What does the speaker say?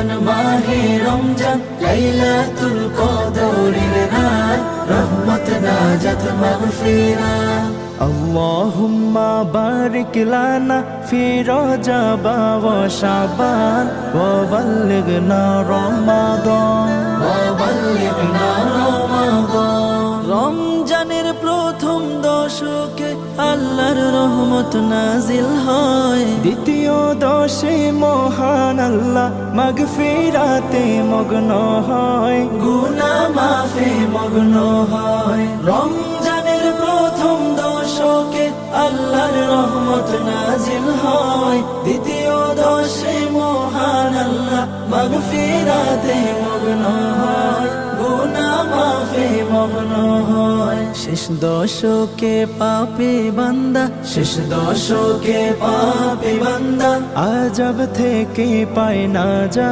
কল্যাণ মাহে রমজান, লাইলাতুল কদরের রাত, রহমত নাজাত মাগফিরাত। اللهم بارك لنا في رجب وشعبان وبلغنا رمضان وبلغنا رمضان। রমজানের প্রথম দশকে আল্লাহর রহমত নাজিল হয়, দ্বিতীয় দশে মহান আল্লাহ মাগফিরাতে মগ্ন হয়, গুনাহ মাফে মগ্ন হয়। রমজানের প্রথম দশকে আল্লাহর রহমত নাজিল হয়, দ্বিতীয় দশে মহান আল্লাহ মাগফিরাতে মগ্ন হয়, গুনাহ মাফে মগ্ন হয়। শেষ দশকে পাপী বান্দা, শেষ দশকে পাপী বান্দা আযাব থেকে পায় না যা